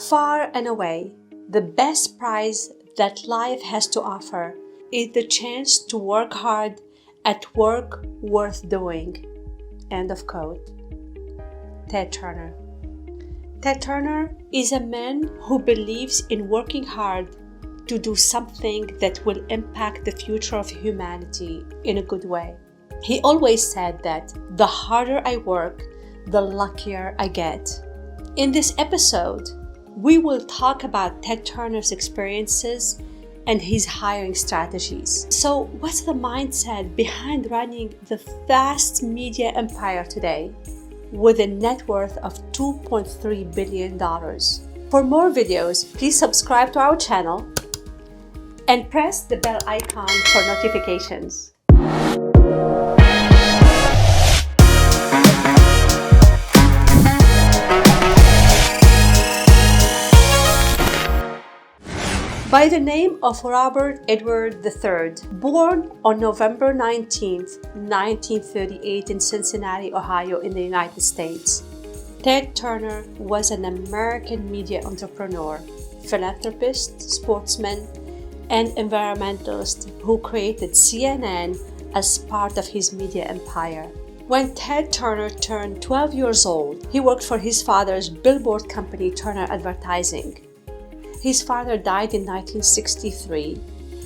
Far and away, the best prize that life has to offer is the chance to work hard at work worth doing. End of quote. Ted Turner. Ted Turner is a man who believes in working hard to do something that will impact the future of humanity in a good way. He always said that the harder I work, the luckier I get. In this episode, we will talk about Ted Turner's experiences and his hiring strategies. So, what's the mindset behind running the vast media empire today with a net worth of $2.3 billion? For more videos, please subscribe to our channel and press the bell icon for notifications. By the name of Robert Edward III, born on November 19, 1938 in Cincinnati, Ohio in the United States, Ted Turner was an American media entrepreneur, philanthropist, sportsman, and environmentalist who created CNN as part of his media empire. When Ted Turner turned 12 years old, he worked for his father's billboard company, Turner Advertising. His father died in 1963,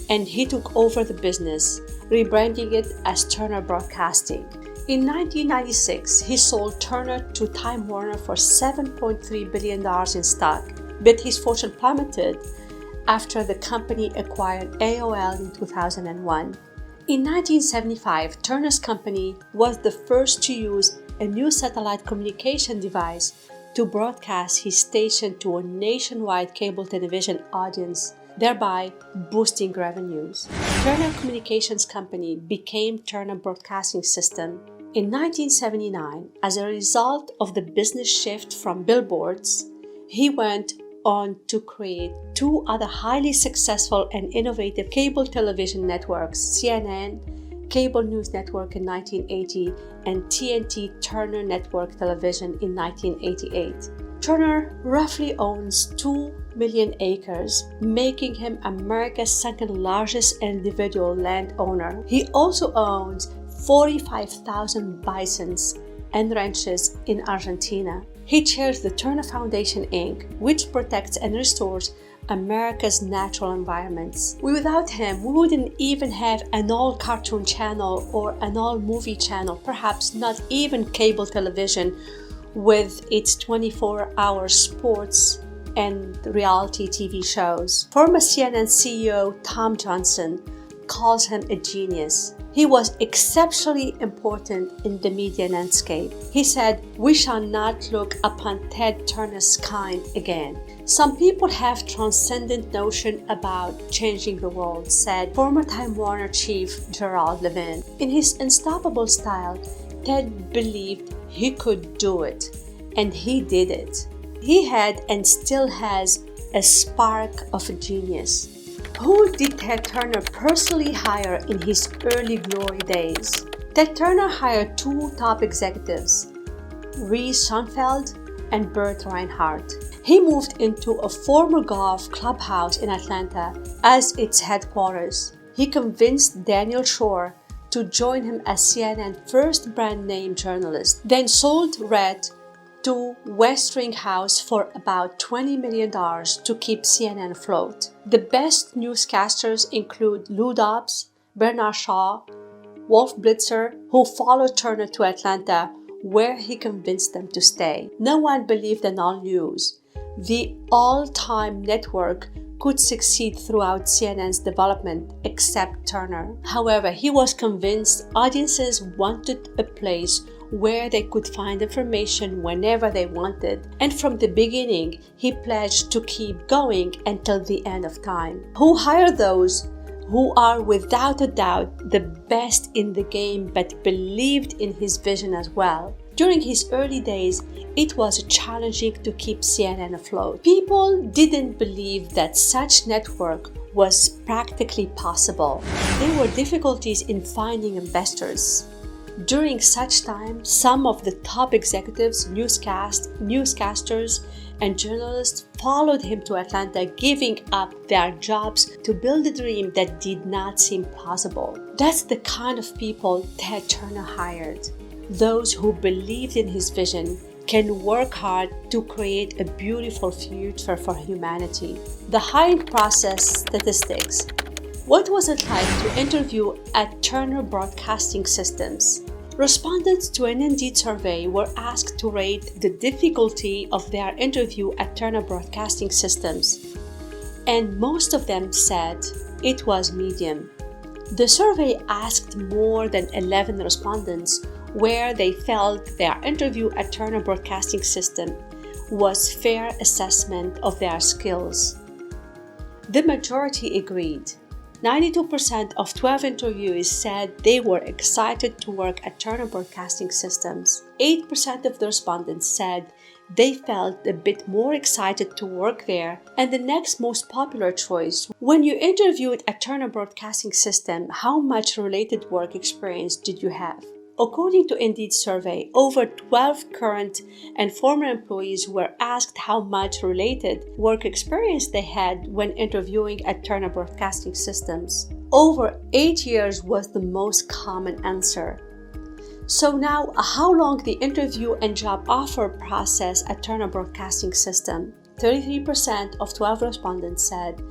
and he took over the business, rebranding it as Turner Broadcasting. In 1996, he sold Turner to Time Warner for $7.3 billion in stock, but his fortune plummeted after the company acquired AOL in 2001. In 1975, Turner's company was the first to use a new satellite communication device to broadcast his station to a nationwide cable television audience, thereby boosting revenues. Turner Communications Company became Turner Broadcasting System in 1979. As a result of the business shift from billboards, he went on to create two other highly successful and innovative cable television networks, CNN Cable News Network in 1980 and TNT Turner Network Television in 1988. Turner roughly owns 2 million acres, making him America's second largest individual landowner. He also owns 45,000 bisons and ranches in Argentina. He chairs the Turner Foundation, Inc., which protects and restores America's natural environments. Without him, we wouldn't even have an all cartoon channel or an all movie channel, perhaps not even cable television with its 24-hour sports and reality TV shows. Former CNN CEO Tom Johnson calls him a genius. He was exceptionally important in the media landscape. He said, "We shall not look upon Ted Turner's kind again." Some people have transcendent notion about changing the world, said former Time Warner chief Gerald Levin. In his unstoppable style, Ted believed he could do it, and he did it. He had and still has a spark of genius. Who did Ted Turner personally hire in his early glory days? Ted Turner hired two top executives, Reese Schonfeld and Burt Reinhardt. He moved into a former golf clubhouse in Atlanta as its headquarters. He convinced Daniel Schorr to join him as CNN's first brand name journalist, then sold Red to Westinghouse for about $20 million to keep CNN afloat. The best newscasters include Lou Dobbs, Bernard Shaw, Wolf Blitzer, who followed Turner to Atlanta, where he convinced them to stay. No one believed in all news. The all-time network could succeed throughout CNN's development, except Turner. However, he was convinced audiences wanted a place where they could find information whenever they wanted, and from the beginning, he pledged to keep going until the end of time. Who hired those who are without a doubt the best in the game but believed in his vision as well. During his early days, it was challenging to keep CNN afloat. People didn't believe that such network was practically possible. There were difficulties in finding investors. During such time, some of the top executives, newscasters, and journalists followed him to Atlanta, giving up their jobs to build a dream that did not seem plausible. That's the kind of people Ted Turner hired. Those who believed in his vision can work hard to create a beautiful future for humanity. The hiring process statistics. What was it like to interview at Turner Broadcasting Systems? Respondents to an Indeed survey were asked to rate the difficulty of their interview at Turner Broadcasting Systems, and most of them said it was medium. The survey asked more than 11 respondents where they felt their interview at Turner Broadcasting System was fair assessment of their skills. The majority agreed. 92% of 12 interviewees said they were excited to work at Turner Broadcasting Systems. 8% of the respondents said they felt a bit more excited to work there. And the next most popular choice, when you interviewed at Turner Broadcasting System, how much related work experience did you have? According to Indeed survey, over 12 current and former employees were asked how much related work experience they had when interviewing at Turner Broadcasting Systems. Over 8 years was the most common answer. So now, how long the interview and job offer process at Turner Broadcasting System? 33% of 12 respondents said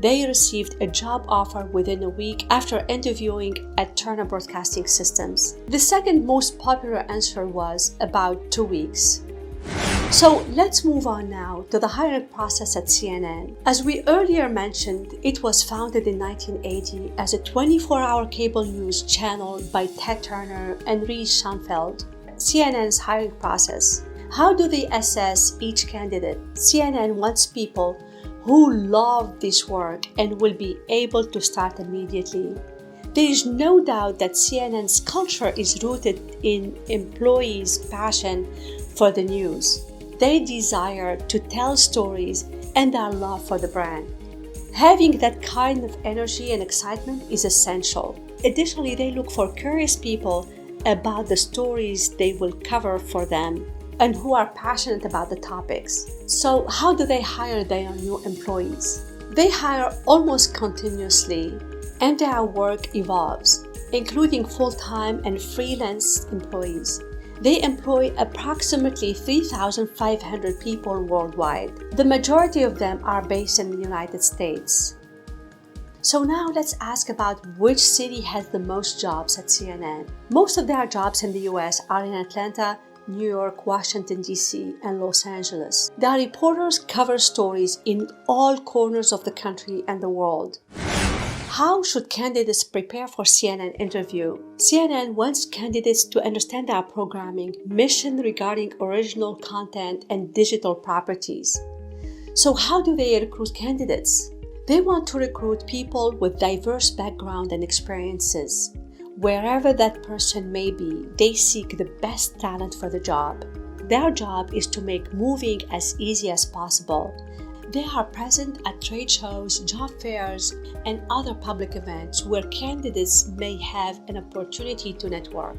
they received a job offer within a week after interviewing at Turner Broadcasting Systems. The second most popular answer was about 2 weeks. So let's move on now to the hiring process at CNN. As we earlier mentioned, it was founded in 1980 as a 24-hour cable news channel by Ted Turner and Reese Schonfeld. CNN's hiring process. How do they assess each candidate? CNN wants people who love this work and will be able to start immediately. There is no doubt that CNN's culture is rooted in employees' passion for the news. They desire to tell stories and their love for the brand. Having that kind of energy and excitement is essential. Additionally, they look for curious people about the stories they will cover for them and who are passionate about the topics. So how do they hire their new employees? They hire almost continuously, and their work evolves, including full-time and freelance employees. They employ approximately 3,500 people worldwide. The majority of them are based in the United States. So now let's ask about which city has the most jobs at CNN. Most of their jobs in the US are in Atlanta, New York, Washington, D.C., and Los Angeles. Their reporters cover stories in all corners of the country and the world. How should candidates prepare for CNN interview? CNN wants candidates to understand their programming, mission regarding original content, and digital properties. So how do they recruit candidates? They want to recruit people with diverse background and experiences. Wherever that person may be, they seek the best talent for the job. Their job is to make moving as easy as possible. They are present at trade shows, job fairs, and other public events where candidates may have an opportunity to network.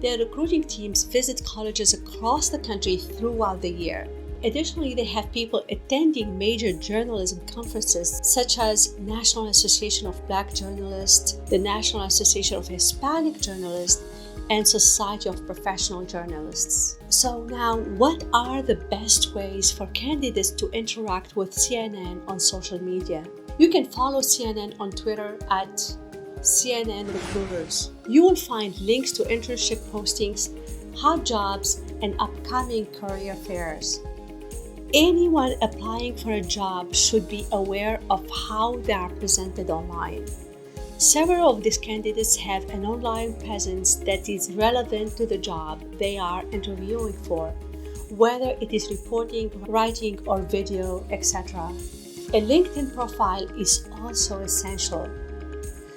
Their recruiting teams visit colleges across the country throughout the year. Additionally, they have people attending major journalism conferences such as National Association of Black Journalists, the National Association of Hispanic Journalists, and Society of Professional Journalists. So now, what are the best ways for candidates to interact with CNN on social media? You can follow CNN on Twitter at CNN Recruiters. You will find links to internship postings, hot jobs, and upcoming career fairs. Anyone applying for a job should be aware of how they are presented online. Several of these candidates have an online presence that is relevant to the job they are interviewing for, whether it is reporting, writing, or video, etc. A LinkedIn profile is also essential.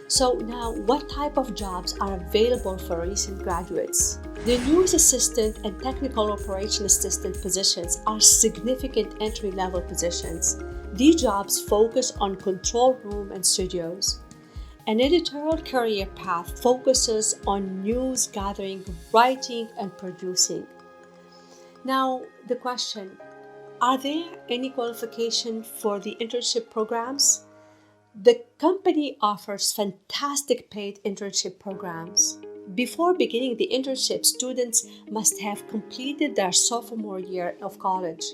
So now, what type of jobs are available for recent graduates? The news assistant and technical operation assistant positions are significant entry-level positions. These jobs focus on control room and studios. An editorial career path focuses on news gathering, writing, and producing. Now, the question, Are there any qualifications for the internship programs? The company offers fantastic paid internship programs. Before beginning the internship, students must have completed their sophomore year of college.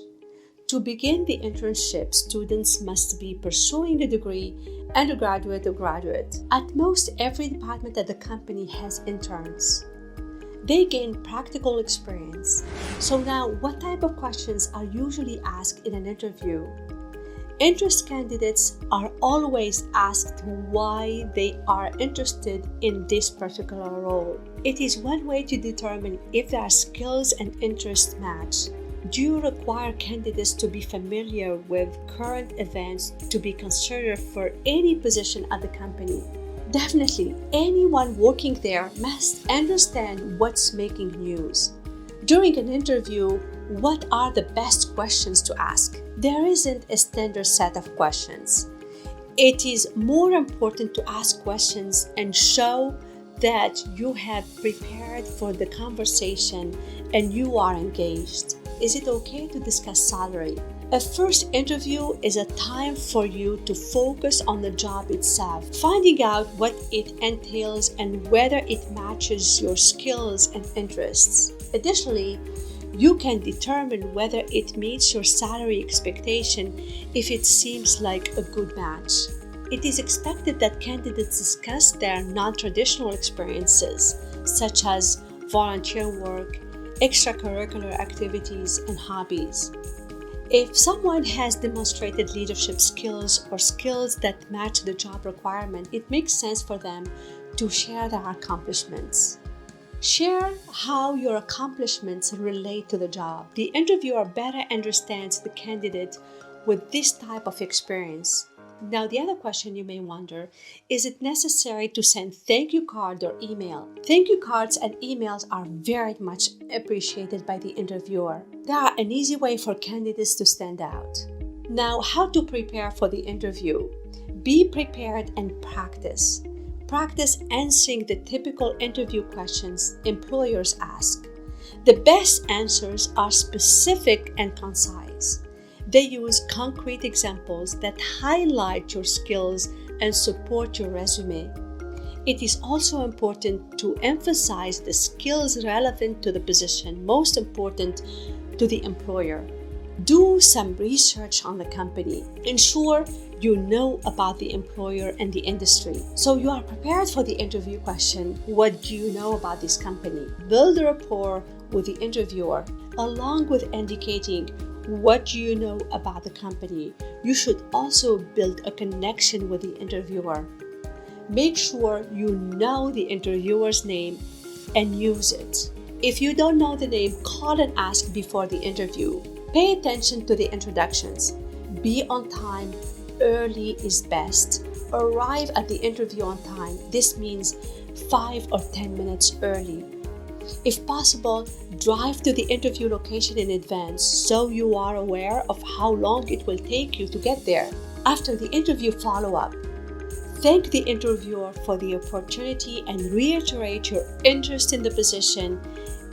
To begin the internship, students must be pursuing a degree, undergraduate or graduate. At most, every department at the company has interns. They gain practical experience. So now, what type of questions are usually asked in an interview? Interest candidates are always asked why they are interested in this particular role. It is one way to determine if their skills and interests match. Do you require candidates to be familiar with current events to be considered for any position at the company? Definitely, anyone working there must understand what's making news. During an interview, what are the best questions to ask? There isn't a standard set of questions. It is more important to ask questions and show that you have prepared for the conversation and you are engaged. Is it okay to discuss salary? A first interview is a time for you to focus on the job itself, finding out what it entails and whether it matches your skills and interests. Additionally, you can determine whether it meets your salary expectation if it seems like a good match. It is expected that candidates discuss their non-traditional experiences, such as volunteer work, extracurricular activities, and hobbies. If someone has demonstrated leadership skills or skills that match the job requirement, it makes sense for them to share their accomplishments. Share how your accomplishments relate to the job. The interviewer better understands the candidate with this type of experience. Now, the other question you may wonder, is it necessary to send thank you card or email? Thank you cards and emails are very much appreciated by the interviewer. They are an easy way for candidates to stand out. Now, how to prepare for the interview? Be prepared and practice. Practice answering the typical interview questions employers ask. The best answers are specific and concise. They use concrete examples that highlight your skills and support your resume. It is also important to emphasize the skills relevant to the position, most important to the employer. Do some research on the company. Ensure you know about the employer and the industry. So you are prepared for the interview question, what do you know about this company? Build a rapport with the interviewer, along with indicating what do you know about the company. You should also build a connection with the interviewer. Make sure you know the interviewer's name and use it. If you don't know the name, call and ask before the interview. Pay attention to the introductions. Be on time. Early is best. Arrive at the interview on time. This means 5 or 10 minutes early. If possible, drive to the interview location in advance so you are aware of how long it will take you to get there. After the interview follow-up, thank the interviewer for the opportunity and reiterate your interest in the position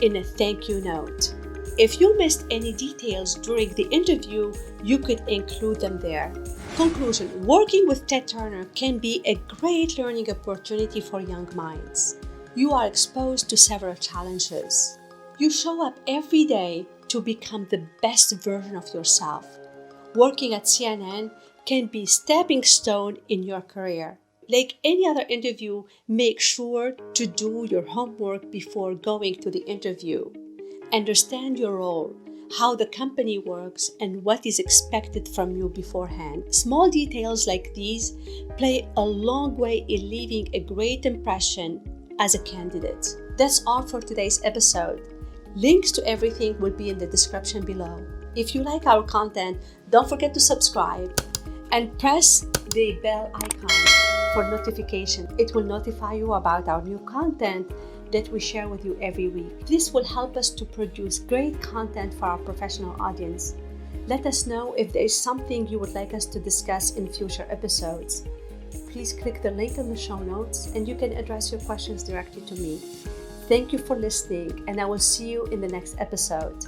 in a thank you note. If you missed any details during the interview, you could include them there. Conclusion: working with Ted Turner can be a great learning opportunity for young minds. You are exposed to several challenges. You show up every day to become the best version of yourself. Working at CNN can be a stepping stone in your career. Like any other interview, make sure to do your homework before going to the interview. Understand your role, how the company works, and what is expected from you beforehand. Small details like these play a long way in leaving a great impression as a candidate. That's all for today's episode. Links to everything will be in the description below. If you like our content, don't forget to subscribe and press the bell icon for notification. It will notify you about our new content that we share with you every week. This will help us to produce great content for our professional audience. Let us know if there is something you would like us to discuss in future episodes. Please click the link in the show notes and you can address your questions directly to me. Thank you for listening, and I will see you in the next episode.